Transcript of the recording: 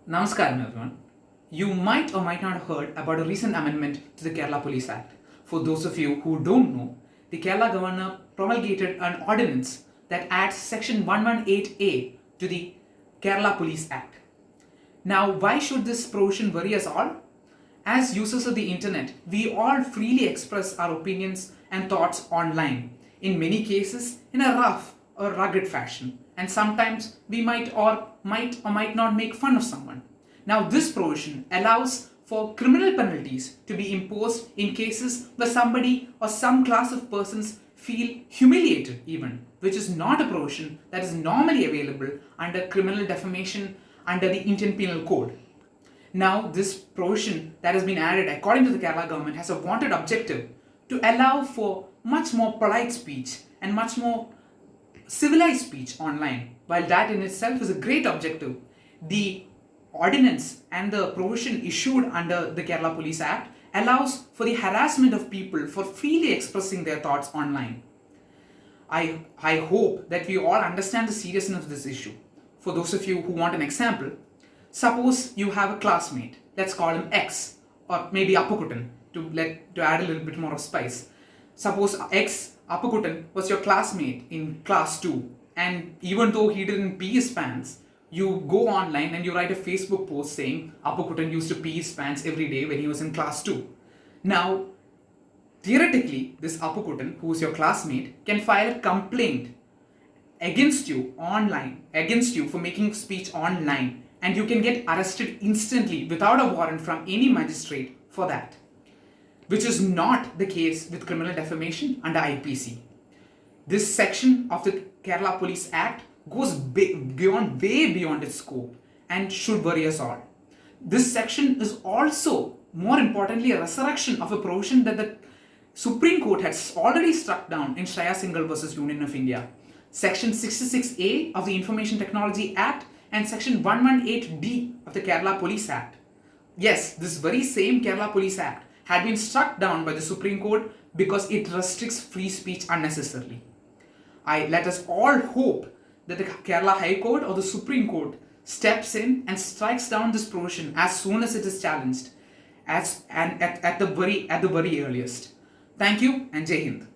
Namaskaram everyone. You might or might not have heard about a recent amendment to the Kerala Police Act. For those of you who don't know, the Kerala governor promulgated an ordinance that adds section 118A to the Kerala Police Act. Now, why should this provision worry us all? As users of the internet, we all freely express our opinions and thoughts online, in many cases in a rough or rugged fashion, and sometimes we might not make fun of someone. Now, this provision allows for criminal penalties to be imposed in cases where somebody or some class of persons feel humiliated, even, which is not a provision that is normally available under criminal defamation under the Indian Penal Code. Now, this provision that has been added according to the Kerala government has a wanted objective to allow for much more polite speech and much more civilized speech online. While that in itself is a great objective, the ordinance and the provision issued under the Kerala Police Act allows for the harassment of people for freely expressing their thoughts online. I hope that we all understand the seriousness of this issue. For those of you who want an example, suppose you have a classmate, let's call him X, or maybe Appukutan to add a little bit more of spice. Suppose X Appukutan was your classmate in class 2, and even though he didn't pee his pants, you go online and you write a Facebook post saying Appukutan used to pee his pants every day when he was in class 2. Now, theoretically, this Appukutan, who is your classmate, can file a complaint against you online, against you for making speech online, and you can get arrested instantly without a warrant from any magistrate for that, which is not the case with criminal defamation under IPC. This section of the Kerala Police Act goes way beyond its scope and should worry us all. This section is also, more importantly, a resurrection of a provision that the Supreme Court has already struck down in Shreya Singhal versus Union of India. Section 66A of the Information Technology Act and Section 118D of the Kerala Police Act. Yes, this very same Kerala Police Act had been struck down by the Supreme Court because it restricts free speech unnecessarily. Let us all hope that the Kerala High Court or the Supreme Court steps in and strikes down this provision as soon as it is challenged, at the very earliest. Thank you and Jai Hind.